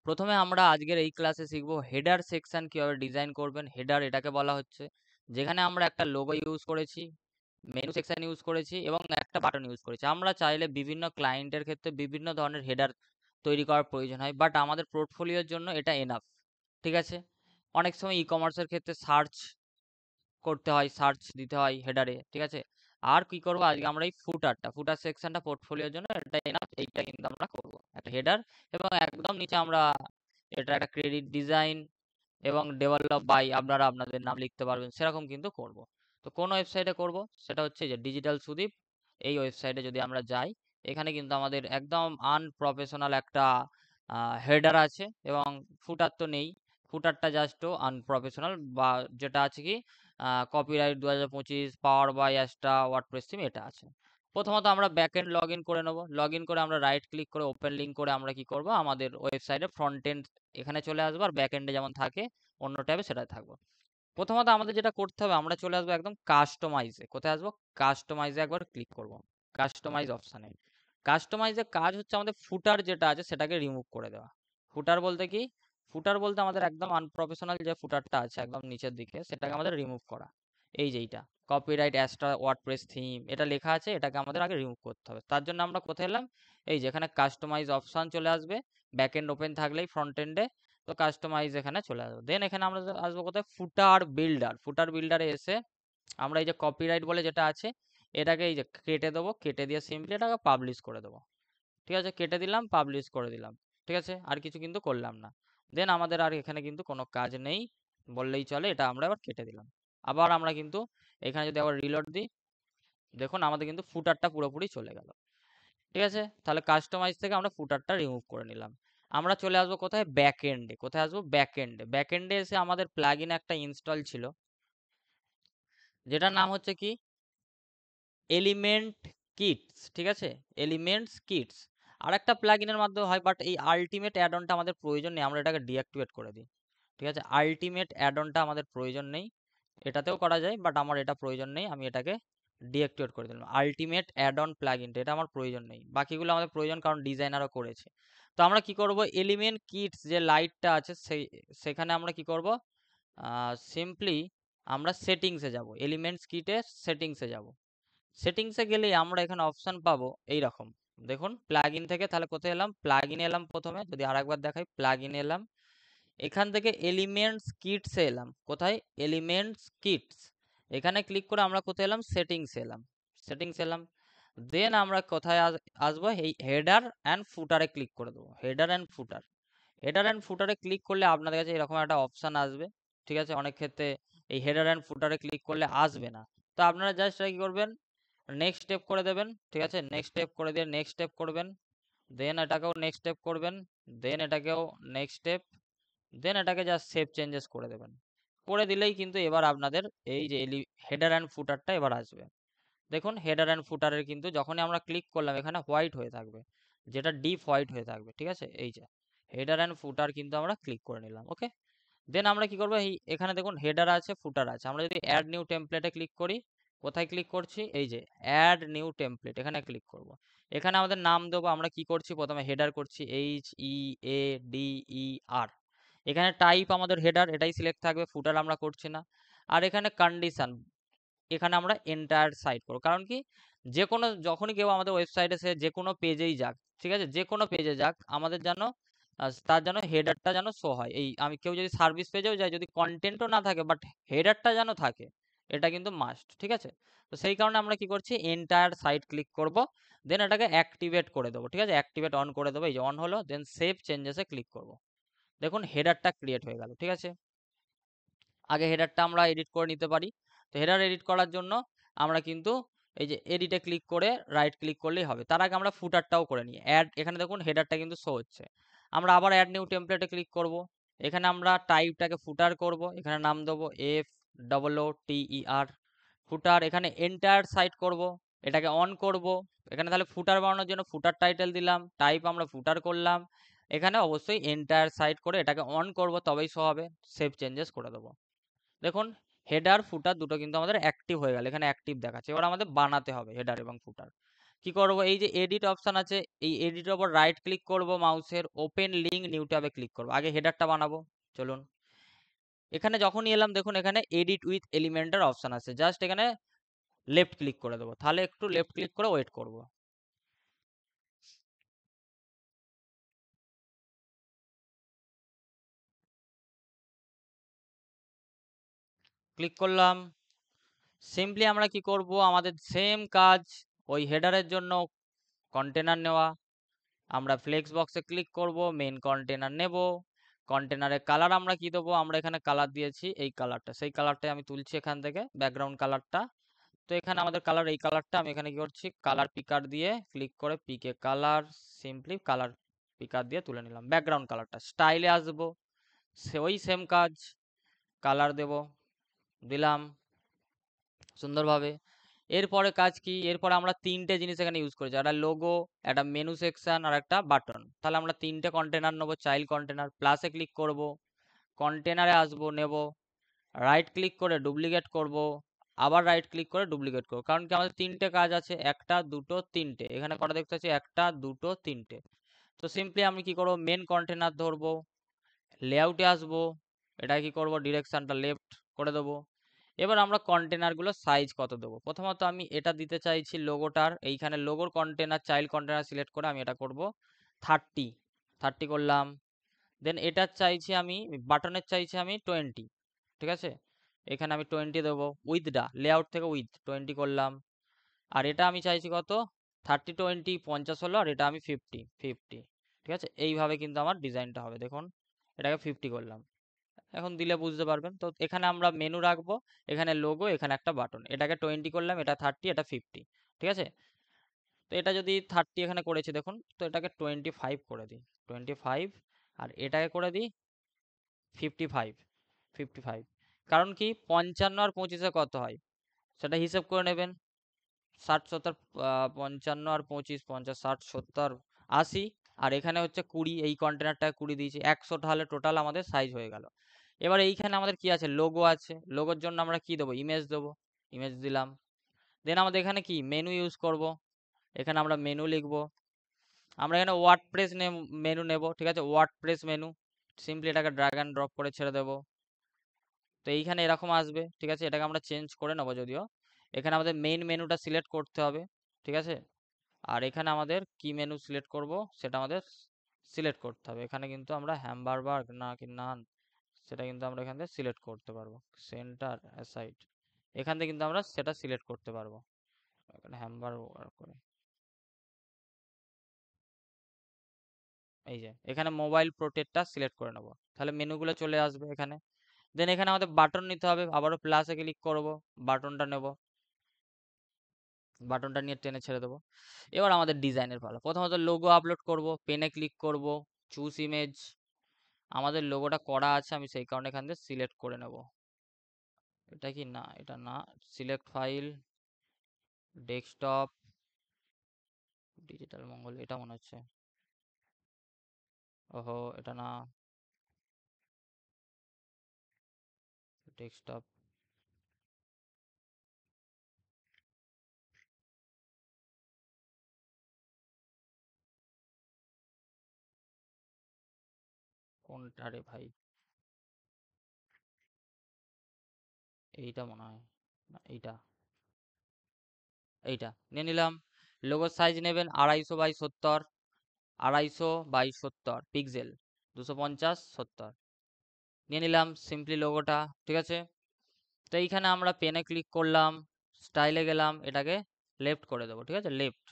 প্রথমে আমরা আজকের এই ক্লাসে শিখব হেডার সেকশন কিভাবে ডিজাইন করবেন। হেডার এটাকে বলা হচ্ছে, যেখানে আমরা একটা লোগো ইউজ করেছি, মেনু সেকশন ইউজ করেছি এবং একটা বাটন ইউজ করেছি। আমরা চাইলে বিভিন্ন ক্লায়েন্টের ক্ষেত্রে বিভিন্ন ধরনের হেডার তৈরি করার প্রয়োজন হয়, বাট আমাদের পোর্টফোলিওর জন্য এটা এনাফ। ঠিক আছে? অনেক সময় ই কমার্সের ক্ষেত্রে সার্চ করতে হয়, সার্চ দিতে হয় হেডারে। ঠিক আছে? আর কি করব, আজকে আমরা এই ফুটার সেকশনটা পোর্টফোলিওর জন্য এটা এনাফ। এইটা কিন্তু আমরা করব একটা হেডার, এবং একদম নিচে আমরা এটা একটা ক্রেডিট ডিজাইন এবং ডেভেলপ বাই আপনারা আপনাদের নাম লিখতে পারবেন, সেরকম কিন্তু করব। তো কোন ওয়েবসাইটে করব, সেটা হচ্ছে যে ডিজিটাল সুদীপ। এই ওয়েবসাইটে যদি আমরা যাই, এখানে কিন্তু আমাদের একদম আনপ্রফেশনাল একটা হেডার আছে, এবং ফুটার তো নেই। ফুটারটা জাস্ট আনপ্রফেশনাল, বা যেটা আছে কি copyright 2025 powered by Astra WordPress theme, এটা আছে। প্রথমত আমরা ব্যাকএন্ড লগ ইন করে নেব। লগ ইন করে আমরা রাইট ক্লিক করে ওপেন লিঙ্ক করে আমরা কি করব, আমাদের ওয়েবসাইটে ফ্রন্ট এন্ড এখানে চলে আসবো, আর ব্যাক এন্ডে যেমন থাকে অন্য ট্যাবে সেটাই থাকবো। প্রথমত আমাদের যেটা করতে হবে, আমরা চলে আসবো একদম কাস্টমাইজে। কোথায় আসবো? কাস্টমাইজে একবার ক্লিক করব, কাস্টমাইজ অপশানে। কাস্টমাইজের কাজ হচ্ছে আমাদের ফুটার যেটা আছে সেটাকে রিমুভ করে দেওয়া। ফুটার বলতে কি? ফুটার বলতে আমাদের একদম আনপ্রফেশনাল যে ফুটারটা আছে একদম নিচের দিকে, সেটাকে আমাদের রিমুভ করা। এই যে এইটা কপিরাইট অ্যাস্ট্রা ওয়ার্ডপ্রেস থিম এটা লেখা আছে, এটাকে আমাদের আগে রিমুভ করতে হবে। তার জন্য আমরা কোথায় এলাম? এই যেখানে কাস্টমাইজ অপশান চলে আসবে, ব্যাক এন্ড ওপেন থাকলেই ফ্রন্ট এন্ডে, তো কাস্টমাইজ এখানে চলে আসবো। দেন এখানে আমরা আসবো কোথায়? ফুটার বিল্ডার। ফুটার বিল্ডারে এসে আমরা এই যে কপিরাইট বলে যেটা আছে, এটাকে এই যে কেটে দেবো, কেটে দিয়ে সিম্পলি এটাকে পাবলিশ করে দেবো। ঠিক আছে? কেটে দিলাম, পাবলিশ করে দিলাম। ঠিক আছে? আর কিছু কিন্তু করলাম না। দেন আমাদের আর এখানে কিন্তু কোনো কাজ নেই বললেই চলে। এটা আমরা এবার কেটে দিলাম। আবার আমরা কিন্তু এখানে যদি আবার রিলোড দিই, দেখুন আমাদের কিন্তু ফুটারটা পুরোপুরি চলে গেল। ঠিক আছে? তাহলে কাস্টমাইজ থেকে আমরা ফুটারটা রিমুভ করে নিলাম। আমরা চলে আসবো কোথায়? ব্যাক এন্ডে। কোথায় আসবো? ব্যাক এন্ডে। ব্যাক এন্ডে এসে আমাদের প্লাগইন একটা ইনস্টল ছিল, যেটার নাম হচ্ছে কি এলিমেন্ট কিটস। ঠিক আছে? Elements Kitts. আর একটা প্লাগইনের মাধ্যমে হয়, বাট এই আলটিমেট অ্যাড অনটা আমাদের প্রয়োজন নেই, আমরা এটাকে ডিঅ্যাক্টিভেট করে দিই। ঠিক আছে? আলটিমেট অ্যাড অনটা আমাদের প্রয়োজন নেই। এটাতেও করা যায়, বাট আমার এটা প্রয়োজন নেই, আমি এটাকে ডিঅ্যাক্টিভেট করে দিলাম। আলটিমেট অ্যাড অন প্লাগইনটা এটা আমার প্রয়োজন নেই, বাকিগুলো আমাদের প্রয়োজন, কারণ ডিজাইনারও করেছে। তো আমরা কি করব, এলিমেন্ট কিটস যে লাইটটা আছে সেখানে আমরা কি করব, সিম্পলি আমরা সেটিংসে যাব, এলিমেন্টস কিটে সেটিংসে যাব। সেটিংসে গেলেই আমরা এখানে অপশন পাবো এই রকম। দেখুন প্লাগইন থেকে তাহলে কোথায় এলাম? প্লাগইনে এলাম প্রথমে, যদি আরেকবার দেখাই, প্লাগইনে এলাম, এখান থেকে এলিমেন্টস কিটসে এলাম। কোথায়? Elements Kitts. এখানে ক্লিক করে আমরা কোথায় এলাম? সেটিংসে এলাম। সেটিংস এলাম। দেন আমরা কোথায় আসবো? এই হেডার অ্যান্ড ফুটারে ক্লিক করে দেবো। Header and footer. Header and ফুটারে ক্লিক করলে আপনাদের কাছে এরকম একটা অপশান আসবে। ঠিক আছে? অনেক ক্ষেত্রে এই হেডার অ্যান্ড ফুটারে ক্লিক করলে আসবে না। তো আপনারা জাস্ট কি করবেন? নেক্সট স্টেপ করে দেবেন। ঠিক আছে? নেক্সট স্টেপ করে দিয়ে নেক্সট স্টেপ করবেন। দেন এটাকেও নেক্সট স্টেপ করবেন। দেন এটাকেও নেক্সট স্টেপ। দেন এটাকে জাস্ট সেভ চেঞ্জেস করে দেবেন। করে দিলেই কিন্তু এবার আপনাদের এই যে হেডার অ্যান্ড ফুটারটা এবার আসবে। দেখুন হেডার অ্যান্ড ফুটারের কিন্তু যখনই আমরা ক্লিক করলাম এখানে হোয়াইট হয়ে থাকবে, যেটা ডিপ হোয়াইট হয়ে থাকবে। ঠিক আছে? এই যে হেডার অ্যান্ড ফুটার কিন্তু আমরা ক্লিক করে নিলাম। ওকে। দেন আমরা কি করবো, এই এখানে দেখুন হেডার আছে, ফুটার আছে। আমরা যদি অ্যাড নিউ টেমপ্লেটে ক্লিক করি, কোথায় ক্লিক করছি? এই যে অ্যাড নিউ টেমপ্লেট, এখানে ক্লিক করব। এখানে আমাদের নাম দেবো। আমরা কি করছি, প্রথমে হেডার করছি HEADER। এখানে টাইপ আমাদের হেডার, এটাই সিলেক্ট থাকবে, ফুটার আমরা করছি না। আর এখানে কন্ডিশন, এখানে আমরা এন্টায়ার সাইট করব। কারণ কি, যে কোনো যখনই কেউ আমাদের ওয়েবসাইটে সে যে কোনো পেজেই যাক, ঠিক আছে, যে কোনো পেজে যাক, আমাদের যেন তার যেন হেডারটা যেন শো হয়। এই আমি কেউ যদি সার্ভিস পেজেও যায়, যদি কন্টেন্টও না থাকে বাট হেডারটা যেন থাকে, এটা কিন্তু মাস্ট। ঠিক আছে? তো সেই কারণে আমরা কি করছি, এন্টায়ার সাইট ক্লিক করব। দেন এটাকে অ্যাক্টিভেট করে দেবো। ঠিক আছে? অ্যাক্টিভেট অন করে দেবো। এই যে অন হলো। দেন সেভ চেঞ্জেসে ক্লিক করব। দেখুন হেডারটা ক্রিয়েট হয়ে গেল। ঠিক আছে? আগে হেডারটা আমরা এডিট করে নিতে পারি। তো হেডার এডিট করার জন্য আমরা কিন্তু এই যে এডিটে ক্লিক করে রাইট ক্লিক করলেই হবে। তার আগে আমরা ফুটারটাও করে নিই। অ্যাড, এখানে দেখুন হেডারটা কিন্তু শো হচ্ছে। আমরা আবার অ্যাড নিউ টেমপ্লেটে ক্লিক করব। এখানে আমরা টাইপটাকে ফুটার করব। এখানে নাম দেবো FOOTER ফুটার। এখানে এন্টায়ার সাইট করব, এটাকে অন করব। এখানে তাহলে ফুটার বানানোর জন্য ফুটার টাইটেল দিলাম, টাইপ আমরা ফুটার করলাম। এখানে অবশ্যই এন্টায়ার সাইট করে এটাকে অন করব, তবেই শো হবে। সেভ চেঞ্জেস করে দেবো। দেখুন হেডার ফুটার দুটো কিন্তু আমাদের অ্যাক্টিভ হয়ে গেল, এখানে অ্যাক্টিভ দেখাচ্ছে। এবার আমাদের বানাতে হবে হেডার এবং ফুটার। কি করব, এই যে এডিট অপশন আছে, এই এডিটের উপর রাইট ক্লিক করব, মাউসের ওপেন লিঙ্ক নিউ ট্যাবে ক্লিক করব। আগে হেডারটা বানাবো, চলুন। এখানে যখনই এলাম দেখুন এখানে এডিট উইথ এলিমেন্টের অপশন আছে, জাস্ট এখানে লেফট ক্লিক করে দেবো। তাহলে একটু লেফট ক্লিক করে ওয়েট করব। ক্লিক করলাম। সিম্পলি আমরা কি করব, আমাদের সেম কাজ, ওই হেডারের জন্য কন্টেনার নেওয়া। আমরা ফ্লেক্স বক্সে ক্লিক করব, মেন কন্টেনার নেব। কন্টেনারের কালার আমরা কি দেবো, আমরা এখানে কালার দিয়েছি এই কালারটা, সেই কালারটাই আমি তুলছি এখান থেকে, ব্যাকগ্রাউন্ড কালারটা। তো এখানে আমাদের কালার এই কালারটা, আমি এখানে কি করছি, কালার পিকার দিয়ে ক্লিক করে পিকে কালার, সিম্পলি কালার পিকার দিয়ে তুলে নিলাম ব্যাকগ্রাউন্ড কালারটা। স্টাইলে আসবো, ওই সেম কাজ, কালার দেব, দিলাম সুন্দরভাবে। এরপরে কাজ কি, এরপরে আমরা তিনটে জিনিস এখানে ইউজ করেছি, একটা লোগো, একটা মেনু সেকশন আর একটা বাটন। তাহলে আমরা তিনটে কন্টেনার নেবো, চাইল্ড কন্টেনার। প্লাসে ক্লিক করব, কন্টেনারে আসবো, নেব, রাইট ক্লিক করে ডুপ্লিকেট করব, আবার রাইট ক্লিক করে ডুপ্লিকেট করব। কারণ কি আমাদের তিনটে কাজ আছে, একটা দুটো তিনটে, এখানে কটা দেখতে পাচ্ছি, একটা দুটো তিনটে। তো সিম্পলি আমি কি করব, মেন কন্টেনার ধরবো, লেআউটে আসবো, এটা কি করব, ডিরেকশনটা লেফট করে দেবো। এবার আমরা কন্টেনারগুলো সাইজ কত দেবো, প্রথমত আমি এটা দিতে চাইছি লোগোটার, এইখানে লোগোর কন্টেনার, চাইল্ড কন্টেনার সিলেক্ট করে আমি এটা করব 30, 30 করলাম। দেন এটার চাইছি আমি, বাটনের চাইছি আমি 20, ঠিক আছে, এখানে আমি 20 দেবো। উইথটা লেআউট থেকে উইথ 20 করলাম। আর এটা আমি চাইছি কত, 30 20 50 হলো, আর এটা আমি 50 50, ঠিক আছে। এইভাবে কিন্তু আমার ডিজাইনটা হবে, দেখুন এটাকে 50 করলাম। এখন দিলে বুঝতে পারবেন। তো এখানে আমরা মেনু রাখবো, এখানে লোগো, এখানে একটা বাটন, এটাকে 20 করলাম, এটা 30, এটা 50, ঠিক আছে। তো এটা যদি 30 এখানে করেছি দেখুন, তো এটাকে 25 করে দিই, 25, আর এটাকে করে দিই 55, 55। কারণ কি 55 আর 25-এ কত হয় সেটা হিসেব করে নেবেন। 60 70, 55 আর 25, 50 60 70 80, আর এখানে হচ্ছে 20, এই কন্টেনারটায় 20 দিয়েছি, 100, তাহলে টোটাল আমাদের সাইজ হয়ে গেল। এবার এইখানে আমাদের কি আছে, লোগো আছে, লোগোর জন্য আমরা কি দেবো, ইমেজ দেবো, ইমেজ দিলাম। দেন আমাদের এখানে কি মেনু ইউজ করব, এখানে আমরা মেনু লিখবো, আমরা এখানে ওয়ার্ডপ্রেস মেনু নেব, ঠিক আছে, ওয়ার্ডপ্রেস মেনু। সিম্পলি এটাকে ড্র্যাগ অ্যান্ড ড্রপ করে ছেড়ে দেবো। তো এইখানে এরকম আসবে, ঠিক আছে, এটাকে আমরা চেঞ্জ করে নেবো যদিও। এখানে আমাদের মেইন মেনুটা সিলেক্ট করতে হবে, ঠিক আছে। আর এখানে আমাদের কি মেনু সিলেক্ট করব সেটা আমাদের সিলেক্ট করতে হবে। এখানে কিন্তু আমরা হ্যামবার্গার না কি নান, সেটা কিন্তু আমরা এখান থেকে সিলেক্ট করতে পারবো। সেন্টার অ্যাসাইড, এখান থেকে কিন্তু আমরা সেটা সিলেক্ট করতে পারবো। এখানে হ্যামবার্গার করে, এই যে এখানে মোবাইল প্রোটেক্টটা সিলেক্ট করে নেবো, তাহলে মেনুগুলো চলে আসবে এখানে। দেন এখানে আমাদের বাটন নিতে হবে, আবারও প্লাসে ক্লিক করব, বাটনটা নেব, বাটনটা নিয়ে টেনে ছেড়ে দেবো। এবার আমাদের ডিজাইনের পালা। প্রথমত লোগো আপলোড করব, পেনে ক্লিক করব, চুজ ইমেজ। আমাদের লোগোটা করা আছে, আমি সেই কারণে এখান থেকে সিলেক্ট করে নেব। এটা কি না, এটা না, সিলেক্ট ফাইল, ডেস্কটপ, ডিজিটাল মঙ্গল, এটা মনে হচ্ছে, ওহো এটা না, ডেস্কটপ, কোনটা রে ভাই, এইটা মনে হয়, না এইটা, এইটা নিয়ে নিলাম। লোগোর সাইজ নেবেন 250 বাই 70, 250 বাই 70 পিক্সেল, 250 70 নিয়ে নিলাম সিম্পলি লোগোটা, ঠিক আছে। তো এইখানে আমরা পেনে ক্লিক করলাম, স্টাইলে গেলাম, এটাকে লেফট করে দেবো, ঠিক আছে, লেফট।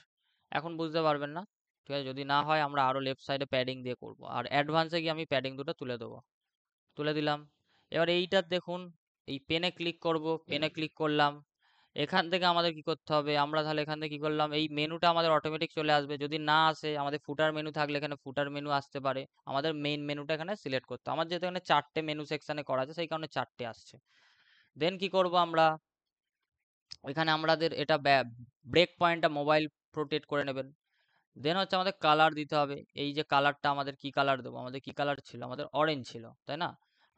এখন বুঝতে পারবেন না, ঠিক আছে, যদি না হয় আমরা আরো লেফট সাইডে প্যাডিং দিয়ে করব, আর অ্যাডভান্সে গিয়ে আমি প্যাডিং দুটো তুলে দেবো, তুলে দিলাম। এবার এইটার দেখুন, এই পেনে ক্লিক করব, পেনে ক্লিক করলাম। এখান থেকে আমাদের কি করতে হবে, আমরা তাহলে এখান থেকে কি করলাম, এই মেনুটা আমাদের অটোমেটিক চলে আসবে। যদি না আসে, আমাদের ফুটার মেনু থাকলে এখানে ফুটার মেনু আসতে পারে, আমাদের মেইন মেনুটা এখানে সিলেক্ট করতে হবে। আমার যেহেতু এখানে 4টে মেনু সেকশনে করা আছে, সেই কারণে 4টে আসছে। দেন কি করব আমরা, এখানে আমাদের এটা ব্রেক পয়েন্টটা মোবাইল প্রোটেক্ট করে নেবেন। দেন হচ্ছে আমাদের কালার দিতে হবে, এই যে কালারটা আমাদের কি কালার দেবো, আমাদের কি কালার ছিল, আমাদের অরেঞ্জ ছিল তাই না,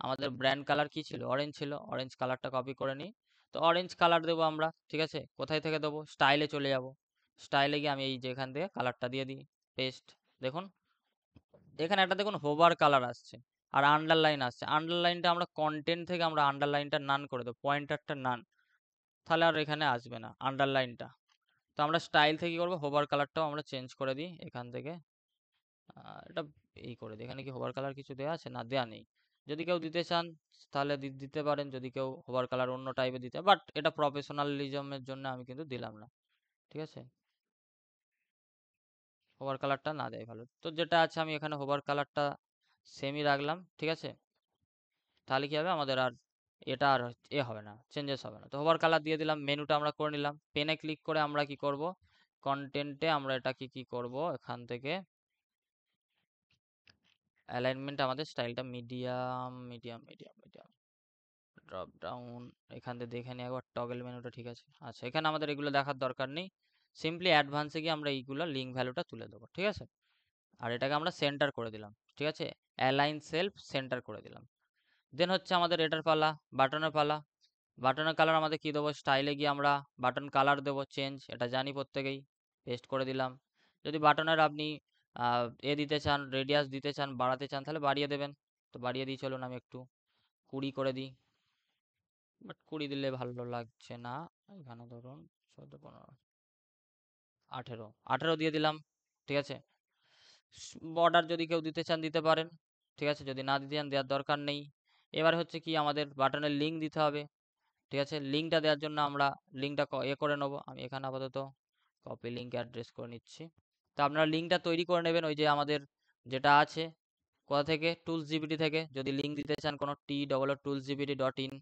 আমাদের ব্র্যান্ড কালার কি ছিল, অরেঞ্জ ছিল, অরেঞ্জ কালারটা কপি করে নিই। তো অরেঞ্জ কালার দেবো আমরা, ঠিক আছে, কোথায় থেকে দেবো, স্টাইলে চলে যাব, স্টাইলে গিয়ে আমি এই যে এখান থেকে কালারটা দিয়ে দিই, পেস্ট। দেখুন এখানে একটা দেখুন হোভার কালার আসছে আর আন্ডারলাইন আসছে। আন্ডারলাইনটা আমরা কন্টেন্ট থেকে আমরা আন্ডারলাইনটা নান করে দেবো, পয়েন্টারটা নান, তাহলে আর এখানে আসবে না আন্ডারলাইনটা। তো আমরা স্টাইল থেকে কি করবো, হোভার কালারটাও আমরা চেঞ্জ করে দিই এখান থেকে। এটা এই করে দিই। এখানে কি হোভার কালার কিছু দেওয়া আছে? না, দেওয়া নেই। যদি কেউ দিতে চান তাহলে দিতে পারেন, যদি কেউ হোভার কালার অন্য টাইপের দিতে, বাট এটা প্রফেশনালিজমের জন্য আমি কিন্তু দিলাম না। ঠিক আছে, হোভার কালারটা না দেয় ভালো। তো যেটা আছে আমি এখানে হোভার কালারটা সেমই রাখলাম। ঠিক আছে, তাহলে কি হবে আমাদের আর এটা আর হবে না, চেঞ্জেস হবে না। তো হোভার কালার দিয়ে দিলাম, মেনুটা আমরা করে নিলাম। পেনে ক্লিক করে আমরা কি করব, কন্টেন্টে আমরা এটা কি করব, এখান থেকে অ্যালাইনমেন্ট আমাদের স্টাইলটা medium medium medium medium, drop down, এখান থেকে দেখে নিই একবার টগল মেনুটা ঠিক আছে। আচ্ছা, এখানে আমাদের এগুলো দেখার দরকার নেই, সিম্পলি অ্যাডভান্সে গিয়ে আমরা এইগুলো লিঙ্ক ভ্যালুটা তুলে দেবো। ঠিক আছে, আর এটাকে আমরা সেন্টার করে দিলাম। ঠিক আছে, অ্যালাইন সেলফ সেন্টার করে দিলাম। দেন হচ্ছে আমাদের এটার পালা, বাটনের পালা। বাটনের কালার আমাদের কি দেবো, স্টাইলে গিয়ে আমরা বাটন কালার দেবো চেঞ্জ, এটা জানি প্রত্যেকেই। পেস্ট করে দিলাম। যদি বাটনের আপনি দিতে চান, রেডিয়াস দিতে চান, বাড়াতে চান, তাহলে বাড়িয়ে দেবেন। তো বাড়িয়ে দিই, চলুন আমি একটু 20 করে দিই। বাট 20 দিলে ভালো লাগছে না। এখানে ধরুন 14, 15, 18, 18 দিয়ে দিলাম। ঠিক আছে, বর্ডার যদি কেউ দিতে চান দিতে পারেন। ঠিক আছে, যদি না দিতে চান দেওয়ার দরকার নেই। এবার হচ্ছে কি আমাদের বাটনের লিঙ্ক দিতে হবে। ঠিক আছে, লিঙ্কটা দেওয়ার জন্য আমরা লিঙ্কটা করে নেবো। আমি এখানে আপাতত কপি লিঙ্ক অ্যাড্রেস করে নিচ্ছি। তো আপনারা লিঙ্কটা তৈরি করে নেবেন ওই যে আমাদের যেটা আছে, কোথা থেকে, টুলস জিপিটি থেকে। যদি লিঙ্ক দিতে চান কোনো toolsgpt.in,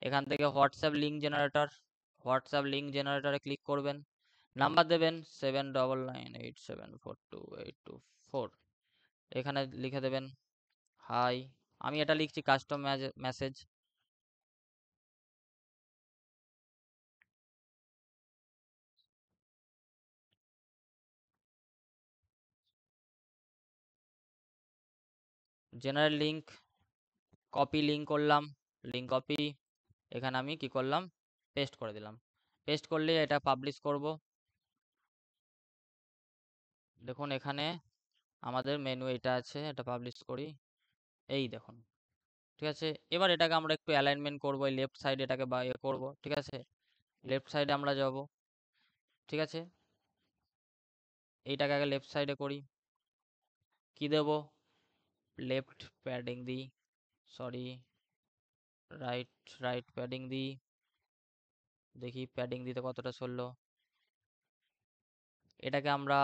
এখান থেকে হোয়াটসঅ্যাপ লিঙ্ক জেনারেটরে ক্লিক করবেন। নাম্বার দেবেন 7997474282 এখানে লিখে দেবেন হাই। আমি এটা লিখছি custom message. General link, copy link করলাম, লিঙ্ক কপি, এখানে আমি কি করলাম, পেস্ট করে দিলাম। পেস্ট করলে এটা পাবলিশ করব। দেখুন এখানে আমাদের মেনু এটা আছে, এটা পাবলিশ করি, এই দেখুন। ঠিক আছে, এবার এটাকে আমরা একটু অ্যালাইনমেন্ট করবো, এই লেফট সাইড এটাকে বা করবো। ঠিক আছে, লেফট সাইডে আমরা যাব। ঠিক আছে, এইটাকে আগে লেফট সাইডে করি। কি দেব, লেফট প্যাডিং দিই, সরি রাইট, রাইট প্যাডিং দিই। দেখি প্যাডিং দিতে কতটা চললো। এটাকে আমরা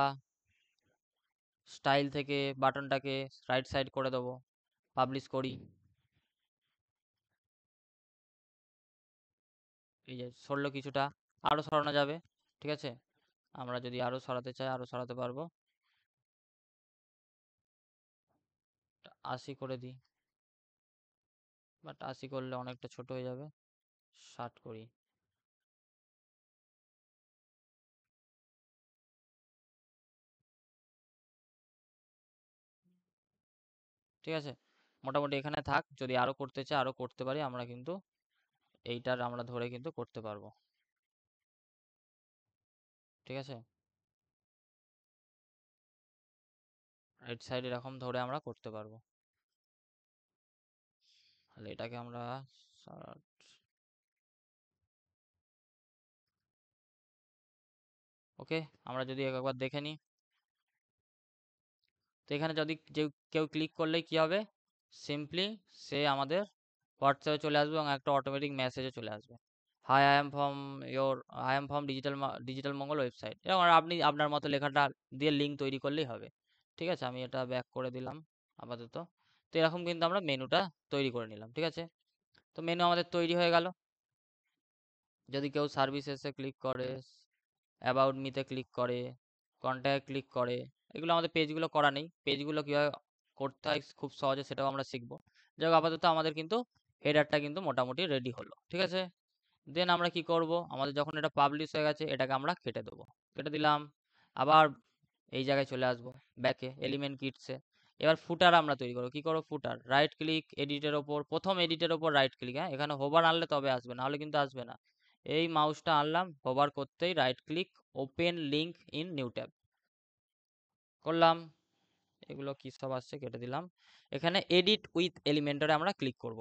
স্টাইল থেকে বাটনটাকে রাইট সাইড করে দেবো, পাবলিশ করি। এই যে সরলো কিছুটা, আরো সরানো যাবে। ঠিক আছে, আমরা যদি আরো সরাতে চাই আরো সরাতে পারবো। 80 করে দিই, বাট 80 করলে অনেকটা ছোট হয়ে যাবে, 60 করি। ঠিক আছে, মোটামুটি এখানে থাক, যদি আরো করতে চাই আরো করতে পারি আমরা, কিন্তু এইটার আমরা ধরে কিন্তু করতে পারবো। ঠিক আছে, রাইট সাইড এরকম ধরে আমরা করতে পারবো। তাহলে এটাকে আমরা ওকে, আমরা যদি একবার দেখে নিই। তো এখানে যদি কেউ ক্লিক করলে কি হবে, সিম্পলি সে আমাদের হোয়াটসঅ্যাপে চলে আসবে এবং একটা অটোমেটিক মেসেজে চলে আসবে, hi I am from digital Mangal website, এবং আপনি আপনার মতো লেখাটা দিয়ে লিঙ্ক তৈরি করলেই হবে। ঠিক আছে, আমি এটা ব্যাক করে দিলাম আপাতত। তো এরকম কিন্তু আমরা মেনুটা তৈরি করে নিলাম। ঠিক আছে, তো মেনু আমাদের তৈরি হয়ে গেল। যদি কেউ সার্ভিসেসে ক্লিক করে, অ্যাবাউট মিতে ক্লিক করে, কন্ট্যাক্ট ক্লিক করে, এগুলো আমাদের পেজগুলো করা নেই। পেজগুলো কীভাবে করতে হয় খুব সহজে সেটাও আমরা শিখবো। যাই হোক, আপাতত আমাদের কিন্তু হেডারটা কিন্তু মোটামুটি রেডি হলো। ঠিক আছে, দেন আমরা কি করব, আমাদের যখন এটা পাবলিশ হয়ে গেছে এটাকে আমরা কেটে দেবো। কেটে দিলাম, আবার এই জায়গায় চলে আসবো ব্যাকে, এলিমেন্ট কিটসে। এবার ফুটার আমরা তৈরি করবো। কি করবো, ফুটার, রাইট ক্লিক এডিটের ওপর, প্রথম এডিটের ওপর রাইট ক্লিক, হ্যাঁ এখানে হোভার আনলে তবে আসবে, নাহলে কিন্তু আসবে না। এই মাউসটা আনলাম, হোভার করতেই right click open link in new tab করলাম। এগুলো কি সব আসছে কেটে দিলাম। এখানে এডিট উইথ এলিমেন্টরে আমরা ক্লিক করব।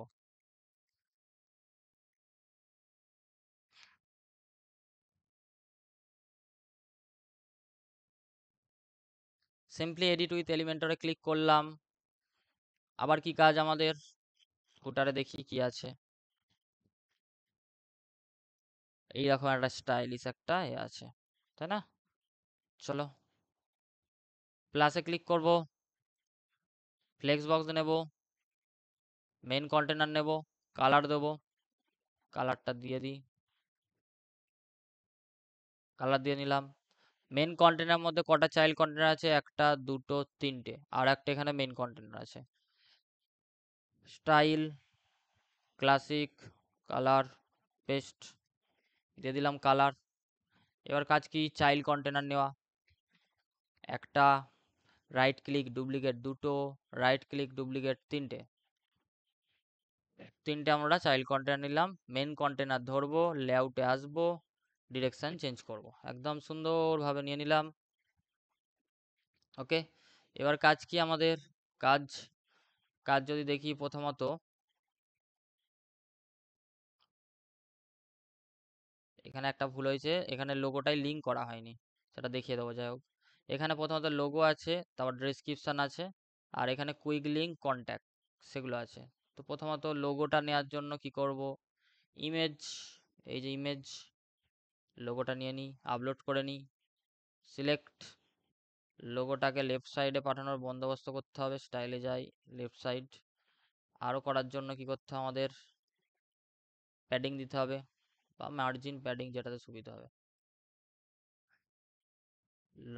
সিম্পলি এডিট উইথ এলিমেন্টরে ক্লিক করলাম। আবার কি কাজ আমাদের, ফুটারে দেখি কি আছে। এইরকম একটা স্টাইলিশ একটা এ আছে, তাই না? চলো প্লাসে ক্লিক করব, ফ্লেক্স বক্স নেব, মেন কন্টেনার নেব, কালার দেব, কালারটা দিয়ে দিই, কালার দিয়ে নিলাম। মেন কন্টেনার মধ্যে কটা চাইল্ড কন্টেনার আছে, একটা দুটো তিনটে, আর একটা এখানে মেন কন্টেনার আছে। স্টাইল, ক্লাসিক, কালার, পেস্ট দিয়ে দিলাম কালার। এবার কাজ কি, চাইল্ড কন্টেনার নেওয়া, একটা, রাইট ক্লিক ডুপ্লিকেট দুটো, রাইট ক্লিক ডুপ্লিকেট তিনটে, তিনটে আমরা চাইল্ড কন্টেনার নিলাম। মেন কন্টেনার ধরবো, লেআউটে আসবো, ডিরেকশন চেঞ্জ করব, একদম সুন্দরভাবে নিয়ে নিলাম। ওকে, এবার কাজ কি আমাদের, কাজ কাজ যদি দেখি, প্রথমত এখানে একটা ভুল হয়েছে, এখানে লোগোটাই লিঙ্ক করা হয়নি, সেটা দেখিয়ে দেবো। যাই হোক, এখানে প্রথমত লোগো আছে, তারপর ডেসক্রিপশন আছে, আর এখানে কুইক লিঙ্ক কন্ট্যাক্ট সেগুলো আছে। তো প্রথমত লোগোটা নেওয়ার জন্য কি করব, ইমেজ, এই যে ইমেজ, লোগোটা নিয়ে নিই, আপলোড করে নিই, সিলেক্ট, লোগোটাকে লেফট সাইডে পাঠানোর বন্দোবস্ত করতে হবে, স্টাইলে যাই, লেফট সাইড। আরও করার জন্য কি করতে হবে আমাদের, প্যাডিং দিতে হবে, বা মার্জিন প্যাডিং যেটাতে সুবিধা হবে,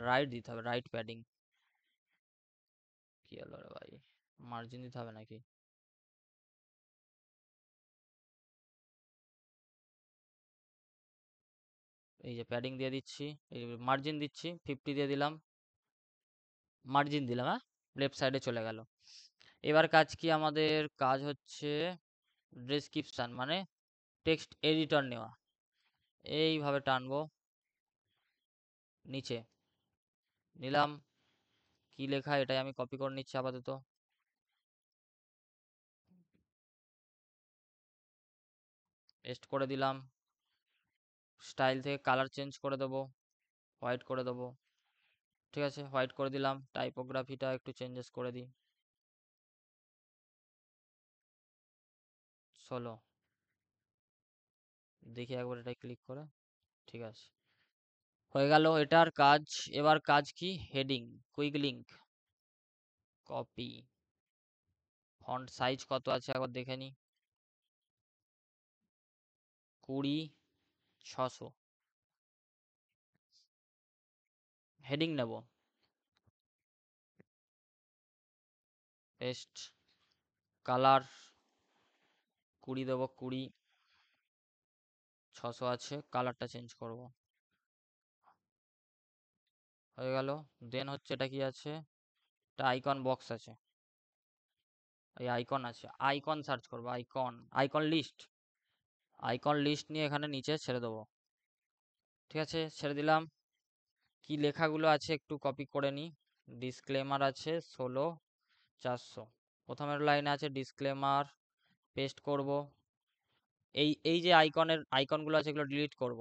রাইট দিতে হবে, রাইট প্যাডিং। কি হলো রে ভাই, মার্জিন দিতে হবে নাকি? এই যে প্যাডিং দিয়ে দিচ্ছি, এই মার্জিন দিচ্ছি, 50 দিয়ে দিলাম, মার্জিন দিলাম, হ্যাঁ, লেফট সাইডে চলে গেল। এবার কাজ কি আমাদের, কাজ হচ্ছে ডেসক্রিপশন মানে টেক্সট এডিটর নেওয়া, এইভাবে টানবো নিচে, নিলাম। কি লেখা, এটাই আমি কপি করে নিচ্ছি আপাতত, পেস্ট করে দিলাম। স্টাইল থেকে কালার চেঞ্জ করে দেবো, হোয়াইট করে দেবো, ঠিক আছে, হোয়াইট করে দিলাম। টাইপোগ্রাফিটা একটু চেঞ্জেস করে দিই, 16, দেখি একবার এটা ক্লিক করে, ঠিক আছে, হয়ে গেল এটার কাজ। এবার কাজ কি, heading, quick link, copy, font size কত আছে একবার দেখে নি, 20/600, হেডিং নেব, পেস্ট, কালার 20 দেবো, 20/600 আছে, কালারটা চেঞ্জ করব, হয়ে গেল। দেন হচ্ছে এটা কি আছে, একটা আইকন বক্স আছে, এই আইকন আছে, আইকন সার্চ করবো, icon, icon list, icon list নিয়ে এখানে নিচে ছেড়ে দেবো, ঠিক আছে, ছেড়ে দিলাম। কি লেখাগুলো আছে একটু কপি করে নিই, ডিসক্লেমার আছে 16/400, প্রথমের লাইনে আছে ডিসক্লেমার, পেস্ট করব। এই যে আইকনগুলো আছে এগুলো ডিলিট করব,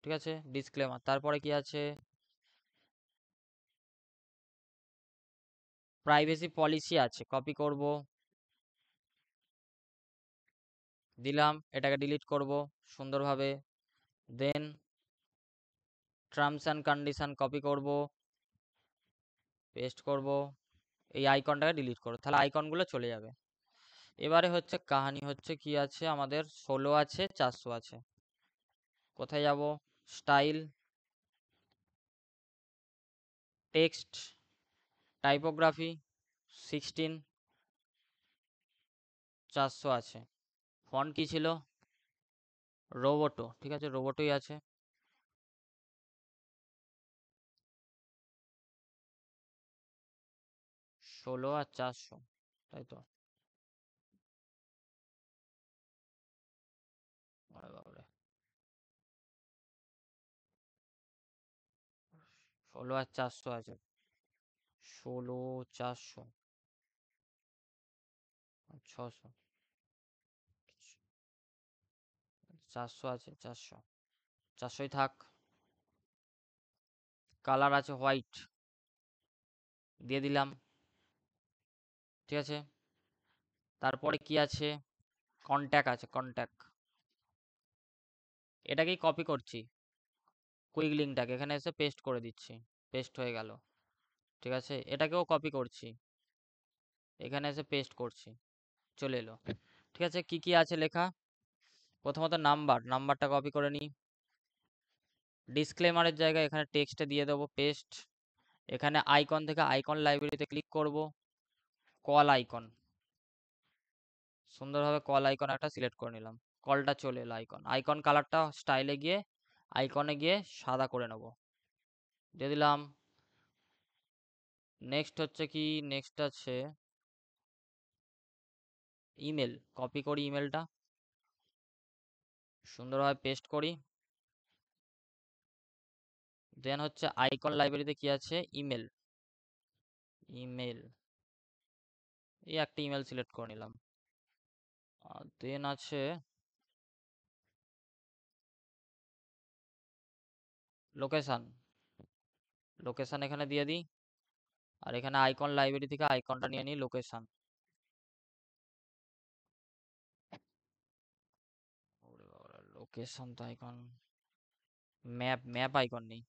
ঠিক আছে, ডিসক্লেমার। তারপরে কি আছে, প্রাইভেসি পলিসি আছে, কপি করব, দিলাম, এটাকে ডিলিট করব সুন্দরভাবে। দেন টার্মস অ্যান্ড কন্ডিশন কপি করব, পেস্ট করব, এই আইকনটাকে ডিলিট করো, তাহলে আইকনগুলো চলে যাবে। এবারে হচ্ছে কাহিনী, হচ্ছে কি আছে আমাদের, 16 আছে, 400 আছে, কোথায় যাব, স্টাইল, টেক্সট, টাইপোগ্রাফি 16, 400 আছে, ফন্ট কি ছিল, রোবোটো, ঠিক আছে, রোবোটোই আছে, 16/400, তাই তো, আরে বাবারে, 16,400 আছে। 16,400, 600, 400 আছে, 400, 400ই থাক। কালার আছে হোয়াইট, দিয়ে দিলাম। ঠিক আছে, তারপরে কি আছে? কন্ট্যাক্ট আছে, কন্ট্যাক্ট। এটাকেই কপি করছি, কুইক লিঙ্কটাকে এখানে এসে পেস্ট করে দিচ্ছি। পেস্ট হয়ে গেল। ঠিক আছে, এটাকেও কপি করছি, এখানে এসে পেস্ট করছি, চলে এলো। ঠিক আছে, কি কি আছে লেখা? প্রথমত নাম্বারটা কপি করে নিই। ডিসক্লেমারের জায়গায় এখানে টেক্সটে দিয়ে দেবো পেস্ট। এখানে আইকন থেকে আইকন লাইব্রেরিতে ক্লিক করব, কল আইকন, সুন্দরভাবে কল আইকন একটা সিলেক্ট করে নিলাম। কলটা চলে এলো, আইকন আইকন কালারটা স্টাইলে গিয়ে আইকনে গিয়ে সাদা করে নেব, দিয়ে দিলাম। নেক্সট হচ্ছে কি? নেক্সট আছে ইমেল। কপি করি ইমেলটা, সুন্দরভাবে পেস্ট করি। দেন হচ্ছে আইকন লাইব্রেরিতে কি আছে? ইমেল। ইমেল, এই একটা ইমেল সিলেক্ট করে নিলাম। দেন আছে লোকেশান। লোকেশান এখানে দিয়ে দিই, আর এখানে আইকন লাইব্রেরি থেকে আইকনটা নিয়ে নিই, লোকেশান। লোকেশান তো আইকন, ম্যাপ আইকন নেই,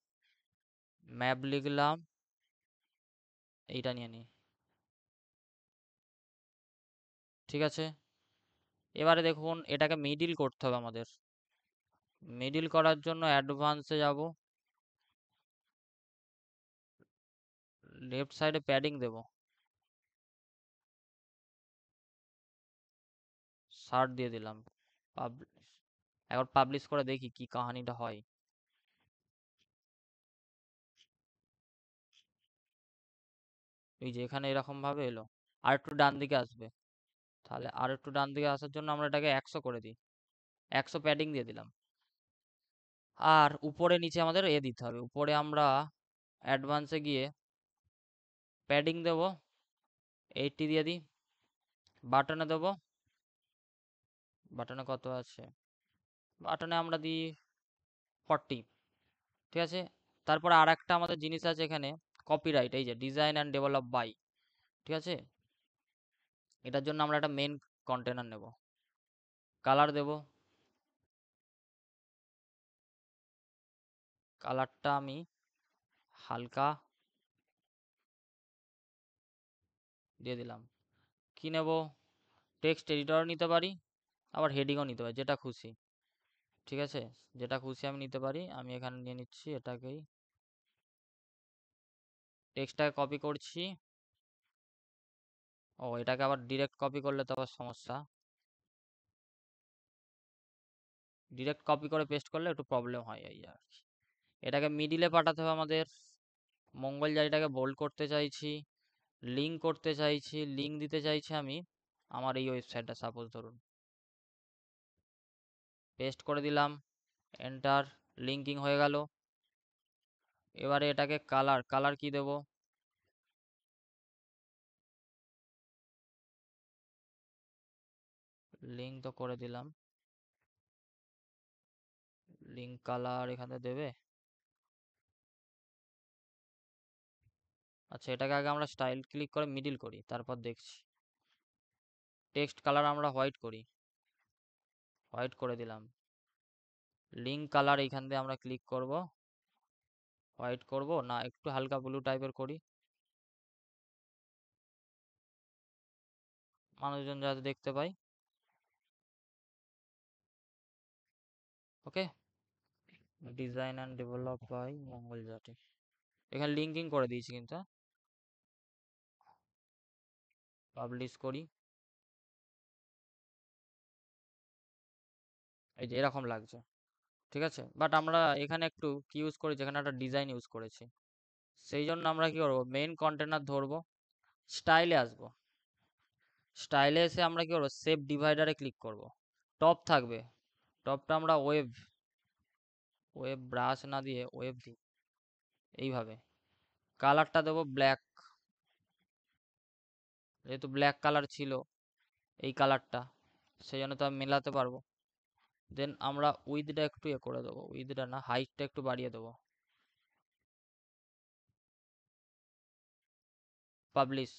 ম্যাপ লিখলাম, এইটা নিয়ে নিই। ঠিক আছে, এবারে দেখুন এটাকে মিডিল করতে হবে আমাদের। মিডিল করার জন্য অ্যাডভান্সে যাব, লেফট সাইডে প্যাডিং দেব, 60 দিয়ে দিলাম। একবার পাবলিশ করে দেখি কি কাহানিটা হয়। এই যে এখানে এরকম ভাবে এলো, আর একটু ডান দিকে আসবে। তাহলে আর একটু ডান দিকে আসার জন্য আমরা এটাকে 100 করে দিই, 100 প্যাডিং দিয়ে দিলাম। আর উপরে নিচে আমাদের দিতে হবে। উপরে আমরা অ্যাডভান্সে গিয়ে প্যাডিং দেব, 80 দিয়ে দিই। বাটনে দেব, বাটনে কত আছে? বাটনে আমরা দিই 40। ঠিক আছে, তারপরে আর একটা আমাদের জিনিস আছে এখানে, কপিরাইট, এই যে ডিজাইন অ্যান্ড ডেভেলপ বাই। ঠিক আছে, এটার জন্য আমরা একটা মেন কন্টেনার নেব। কালার দেব, কালারটা আমি হালকা দিয়ে দিলাম। কি নেব? টেক্সট এডিটরও নিতে পারি, আবার হেডিংও নিতে পারি, যেটা খুশি। ঠিক আছে, যেটা খুশি আমি নিতে পারি। আমি এখানে নিয়ে নিচ্ছি এটাকেই, টেক্সটটাকে কপি করছি। ও, এটাকে আবার ডিরেক্ট কপি করলে তো আবার সমস্যা, ডিরেক্ট কপি করে পেস্ট করলে একটু প্রবলেম হয় এই আর কি। এটাকে মিডিলে পাঠাতে হবে আমাদের। মঙ্গল জারিটাকে বোল্ড করতে চাইছি, লিঙ্ক করতে চাইছি, লিঙ্ক দিতে চাইছি আমি আমার এই ওয়েবসাইটটা, সাপোজ ধরুন, পেস্ট করে দিলাম, এন্টার, লিঙ্কিং হয়ে গেল। এবারে এটাকে কালার কি দেব? লিঙ্ক তো করে দিলাম, লিঙ্ক কালার এখানে দেবে। আচ্ছা, এটাকে আগে আমরা স্টাইল ক্লিক করে মিডিল করি, তারপর দেখছি। টেক্সট কালার আমরা হোয়াইট করি, হোয়াইট করে দিলাম। লিঙ্ক কালার এইখান দিয়ে আমরা ক্লিক করব, হোয়াইট করব না, একটু হালকা ব্লু টাইপের করি, মানুষজন যাতে দেখতে পায়। ওকে, ডিজাইন অ্যান্ড ডেভেলপ বাই মঙ্গল জাতি, এখানে লিঙ্কিং করে দিয়েছি কিন্তু। পাবলিশ করি, এই যে এরকম লাগছে। ঠিক আছে, বাট আমরা এখানে একটু কি ইউজ করেছি, এখানে একটা ডিজাইন ইউজ করেছি, সেই জন্য আমরা কি করবো, মেইন কন্টেনার ধরবো, স্টাইলে আসবো, স্টাইলে এসে আমরা কি করবো, সেভ ডিভাইডারে ক্লিক করব। টপ থাকবে, টপটা আমরা ওয়েব ব্রাশ না দিয়ে ওয়েব দিই, এইভাবে কালারটা দেবো ব্ল্যাক, যেহেতু ব্ল্যাক কালার ছিল এই কালারটা, সেই জন্য তো আমি মেলাতে পারবো। দেন আমরা উইথটা একটু করে দেবো, উইথটা না হাইটটা একটু বাড়িয়ে দেবো। পাবলিশ।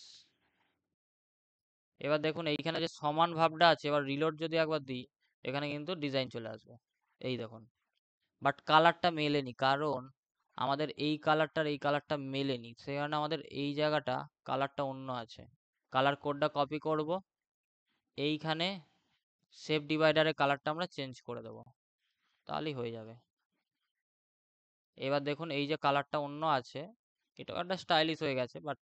এবার দেখুন এইখানে যে সমান ভাবটা আছে, এবার রিলোড যদি একবার দিই, এখানে কিন্তু ডিজাইন চলে আসবে, এই দেখুন। বাট কালারটা মেলেনি, কারণ আমাদের এই কালারটার এই কালারটা মেলেনি, সেই কারণে আমাদের এই জায়গাটা কালারটা অন্য আছে। কালার কোডটা কপি করব, এইখানে শেপ ডিভাইডারের কালারটা আমরা চেঞ্জ করে দেবো, তাহলেই হয়ে যাবে। এবার দেখুন এই যে কালারটা অন্য আছে, এটাও একটা স্টাইলিশ হয়ে গেছে, বাট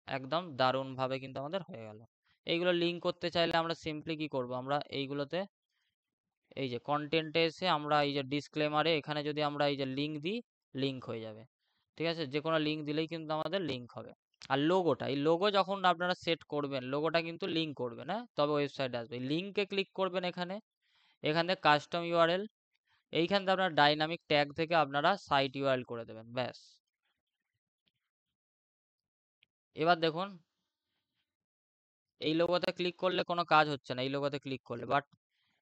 একদম দারুণ ভাবে কিন্তু আমাদের হয়ে গেল। এইগুলো লিঙ্ক করতে চাইলে আমরা সিম্পলি কি করব, আমরা এইগুলোতে এই যে কন্টেন্টে এসে আমরা এই যে ডিসক্লেমারে এখানে যদি আমরা এই যে লিঙ্ক দিই, লিঙ্ক হয়ে যাবে। ঠিক আছে, যে কোনো লিঙ্ক দিলেই কিন্তু আমাদের লিঙ্ক হবে। আর লোগোটা, এই লোগো যখন আপনারা সেট করবেন, লোগোটা কিন্তু লিঙ্ক করবেন, হ্যাঁ, তবে ওয়েবসাইটে আসবে। লিঙ্কে ক্লিক করবেন এখানে, এখান থেকে কাস্টম ইউআরএল, এইখান থেকে আপনার ডাইনামিক ট্যাগ থেকে আপনারা সাইট ইউআরএল করে দেবেন, ব্যাস। এবার দেখুন এই লোগোতে ক্লিক করলে কোনো কাজ হচ্ছে না, এই লোগোতে ক্লিক করলে, বাট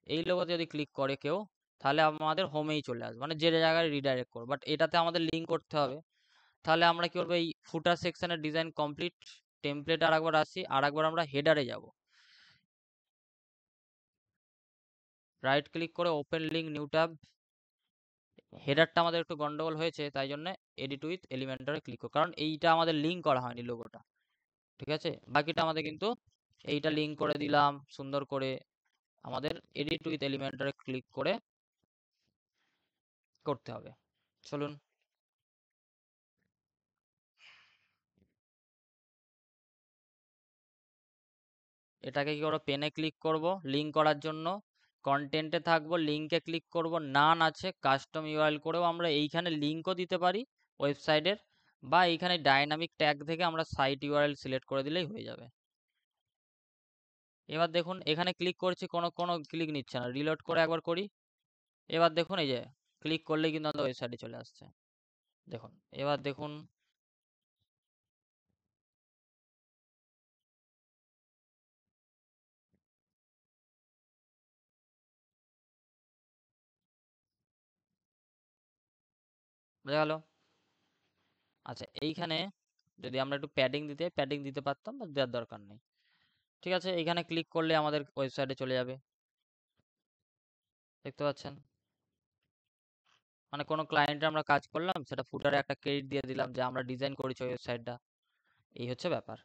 এই লোগোতে যদি ক্লিক করে কেউ, তাহলে আমাদের হোমেই চলে আসবে, মানে যে জায়গায় রিডাইরেক্ট করবো। বাট এটাতে আমাদের লিঙ্ক করতে হবে। তাহলে আমরা কি করবো, এই ফুটার সেকশনের ডিজাইন কমপ্লিট, টেমপ্লেট আর একবার আসি, আর একবার আমরা হেডারে যাব। রাইট ক্লিক করে ওপেন লিঙ্ক নিউ ট্যাব। হেডারটা আমাদের একটু গন্ডগোল হয়েছে, তাই জন্য এডিট উইথ এলিমেন্টারে ক্লিক করো, কারণ এইটা আমাদের লিঙ্ক করা হয়নি লোগোটা। ঠিক আছে, বাকিটা আমাদের কিন্তু এইটা লিঙ্ক করে দিলাম সুন্দর করে। আমাদের এডিট উইথ এলিমেন্টারে ক্লিক করে করতে হবে। চলুন, এটাকে কি করবো, পেনে ক্লিক করব লিঙ্ক করার জন্য, কন্টেন্টে থাকবো, লিঙ্কে ক্লিক করব, নান আছে কাস্টম ইউআরএল করেও আমরা এইখানে লিঙ্কও দিতে পারি ওয়েবসাইটের, বা এইখানে ডাইনামিক ট্যাগ থেকে আমরা সাইট ইউআরএল সিলেক্ট করে দিলেই হয়ে যাবে। এবার দেখুন এখানে ক্লিক করছি, কোনো কোনো ক্লিক নিচ্ছে না, রিলোড করে একবার করি। এবার দেখুন এই যে ক্লিক করলেই কিন্তু আমাদের ওয়েবসাইটে চলে আসছে, দেখুন। এবার দেখুন, বোঝা গেল। আচ্ছা, এইখানে যদি আমরা একটু প্যাডিং দিতে পারতাম, বা দেওয়ার দরকার নেই। ঠিক আছে, এইখানে ক্লিক করলে আমাদের ওয়েবসাইটে চলে যাবে, দেখতে পাচ্ছেন। মানে কোনো ক্লায়েন্টে আমরা কাজ করলাম, সেটা ফুটারে একটা ক্রেডিট দিয়ে দিলাম যে আমরা ডিজাইন করেছি ওয়েবসাইটটা, এই হচ্ছে ব্যাপার।